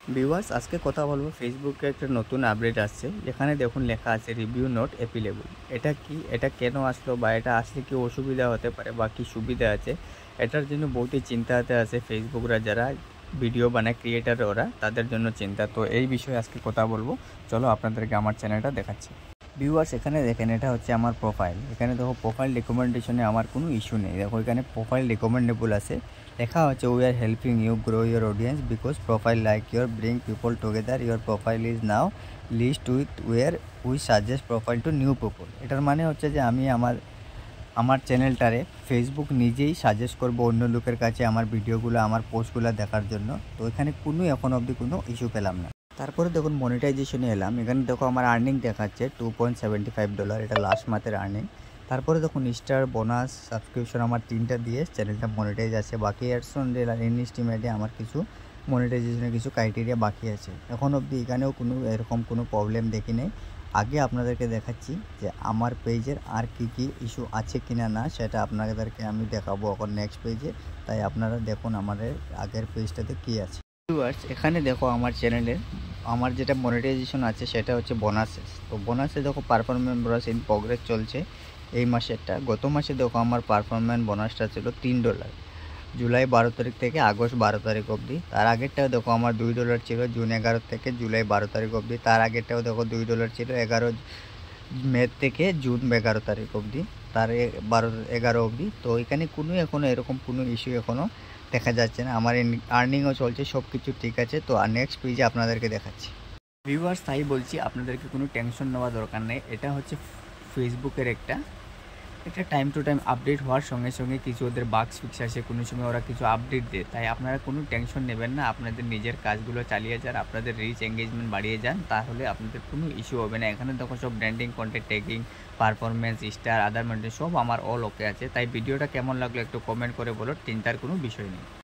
Viewers আজকে কথা বলবো ফেসবুকে একটা নতুন আপডেট আসছে যেখানে দেখুন লেখা আছে রিভিউ নট অ্যাভেলেবল। এটা কি, এটা কেন আসলো বা এটা আসলে কি অসুবিধা হতে পারে বা কি সুবিধা আছে, এটার জন্য বহুতই চিন্তাতে আছে ফেসবুকরা, যারা ভিডিও বানায় ক্রিয়েটার ওরা, তাদের জন্য চিন্তা। তো এই বিষয়ে আজকে কথা বলবো, চলো আপনাদেরকে আমার চ্যানেলটা দেখাচ্ছি। ভিউয়ার্স এখানে দেখেন, এটা হচ্ছে আমার প্রোফাইল। এখানে দেখো প্রোফাইল রিকমেন্ডেশনে আমার কোনো ইস্যু নেই। দেখো এখানে প্রোফাইল রিকমেন্ডেবল আছে, লেখা হচ্ছে we are helping you grow your audience because profile like your bring people together your profile is now list with where we suggest profile to new people. এটার মানে হচ্ছে যে আমি আমার আমার চ্যানেলটারে ফেসবুক নিজেই সাজেস্ট করব অন্য লোকের কাছে আমার ভিডিওগুলো, আমার পোস্টগুলো দেখার জন্য। তো এখানে কোনো এখন অবধি কোনো ইস্যু পেলাম না। তারপরে দেখুন মনিটাইজেশনে এলাম, এখানে দেখো আমার আর্নিং দেখাচ্ছে $2.75, এটা লাস্ট মান্থের আর্নিং। তারপরে দেখুন স্টার, বোনাস, সাবস্ক্রিপশন আমার 3টা দিয়ে চ্যানেলটা মনিটাইজ আছে। বাকি অ্যাডস অন ইনস্টিমেটে আমার কিছু মনিটাইজেশনের কিছু ক্রাইটেরিয়া বাকি আছে। এখন অবধি এখানেও কোনো এরকম কোনো প্রবলেম দেখি নেই। আগে আপনাদেরকে দেখাচ্ছি যে আমার পেজের আর কি ইস্যু আছে কিনা না, সেটা আপনাদেরকে আমি দেখাবো এখন নেক্সট পেজে। তাই আপনারা দেখুন আমাদের আগের পেজটাতে কি আছে। ভিউয়ার্স এখানে দেখো আমার চ্যানেলের আমার যেটা মনিটাইজেশন আছে সেটা হচ্ছে বোনাসেস। তো বোনাসে দেখো পারফরমেন্স বোনাস ইন প্রোগ্রেস চলছে এই মাসেরটা। গত মাসে দেখো আমার পারফরমেন্স বোনাসটা ছিল $3, জুলাই 12 তারিখ থেকে আগস্ট 12 তারিখ অবধি। তার আগেরটাও দেখো আমার $2 ছিল জুন 11 থেকে জুলাই 12 তারিখ অবধি। তার আগেরটাও দেখো $2 ছিল 11 মে থেকে জুন 11 তারিখ অবধি, তার 11 অবধি। তো এখানে কোনো এখনও এরকম কোনো ইস্যু এখনও দেখা যাচ্ছে না। আমার আর্নিংও চলছে, সব কিছু ঠিক আছে। তো আর নেক্সট পেজে আপনাদেরকে দেখাচ্ছি। ভিউয়ার্স তাই বলছি, আপনাদেরকে কোনো টেনশন নেওয়া দরকার নেই। এটা হচ্ছে ফেসবুকের একটা টাইম টু টাইম আপডেট হওয়ার সঙ্গে সঙ্গে কিছু ওদের বাগস ফিক্স আসে, কোনো সময় ওরা কিছু আপডেট দেয়। তাই আপনারা কোনো টেনশন নেবেন না, আপনাদের নিজের কাজগুলো চালিয়ে যান, আপনাদের রিচ এঙ্গেজমেন্ট বাড়িয়ে যান, তাহলে আপনাদের কোনো ইস্যু হবে না। এখানে দেখো সব branding, content tagging, performance, star, other maintain সব আমার অল ওকে আছে। তাই ভিডিওটা কেমন লাগলো একটু কমেন্ট করে বলো, চিন্তার কোনো বিষয় নেই।